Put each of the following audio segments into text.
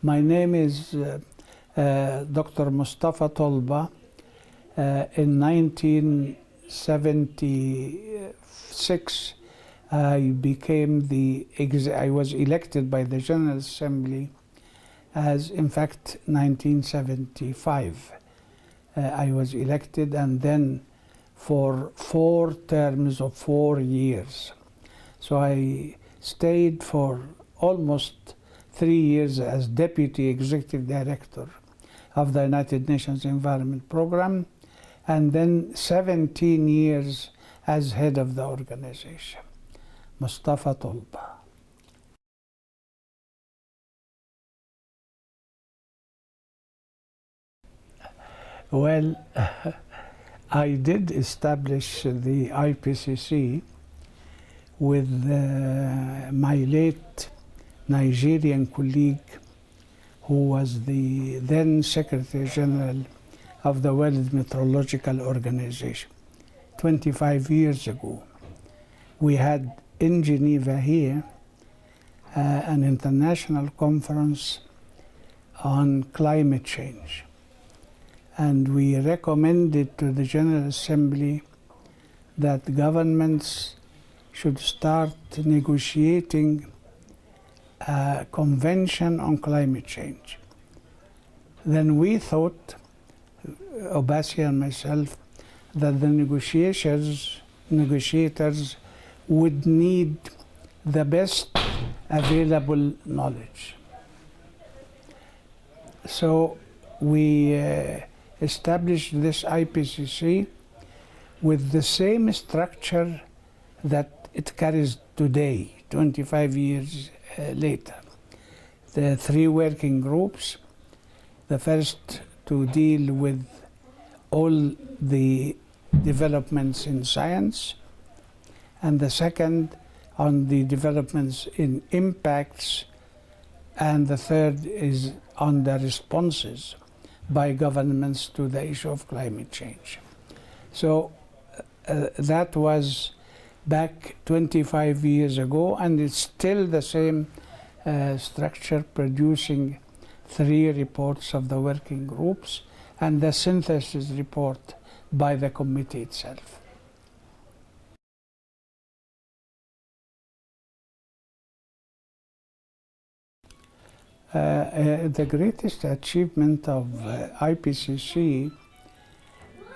My name is Dr. Mustafa Tolba. In 1976, I was elected by the General Assembly as, in fact, 1975. I was elected, and then for 4 terms of 4 years. So I stayed for almost 3 years as Deputy Executive Director of the United Nations Environment Program, and then 17 years as head of the organization. Mustafa Tolba. Well, I did establish the IPCC with my late Nigerian colleague, who was the then Secretary General of the World Meteorological Organization, 25 years ago. We had in Geneva here an international conference on climate change. And we recommended to the General Assembly that governments should start negotiating a convention on climate change. Then we thought, Obasi and myself, that the negotiators would need the best available knowledge. So we established this IPCC with the same structure that it carries today, 25 years later. The 3 working groups, the first to deal with all the developments in science, and the second on the developments in impacts, and the third is on the responses by governments to the issue of climate change. So that was back 25 years ago, and it's still the same structure, producing 3 reports of the working groups and the synthesis report by the committee itself. The greatest achievement of IPCC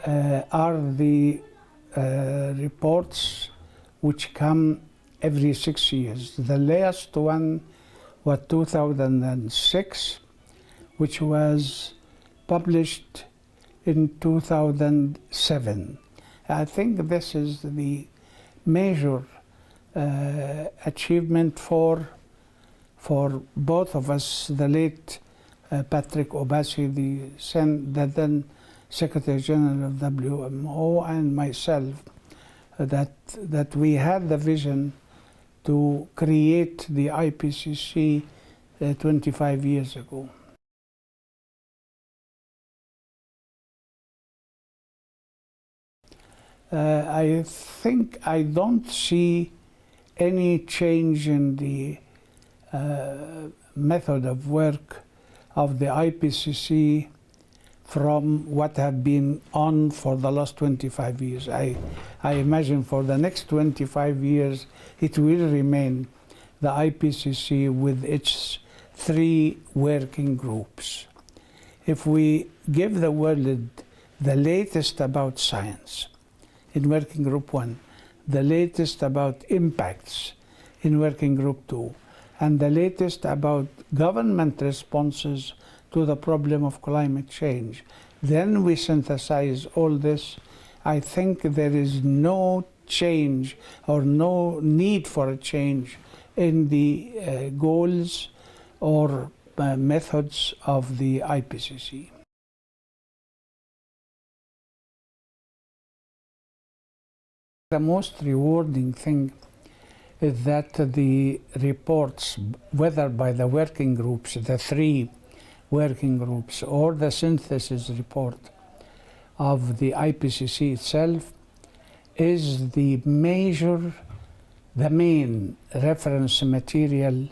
are the reports which come every 6 years. The last one was 2006, which was published in 2007. I think this is the major achievement for both of us, the late Patrick Obasi, the then Secretary General of WMO, and myself, that we had the vision to create the IPCC 25 years ago. I think I don't see any change in the method of work of the IPCC from what have been on for the last 25 years. I imagine for the next 25 years it will remain the IPCC with its 3 working groups. If we give the world the latest about science in working group 1, the latest about impacts in working group 2, and the latest about government responses to the problem of climate change, then we synthesize all this. I think there is no change or no need for a change in the goals or methods of the IPCC. The most rewarding thing is that the reports, whether by the working groups, the 3 working groups, or the synthesis report of the IPCC itself, is the main reference material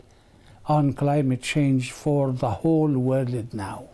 on climate change for the whole world now.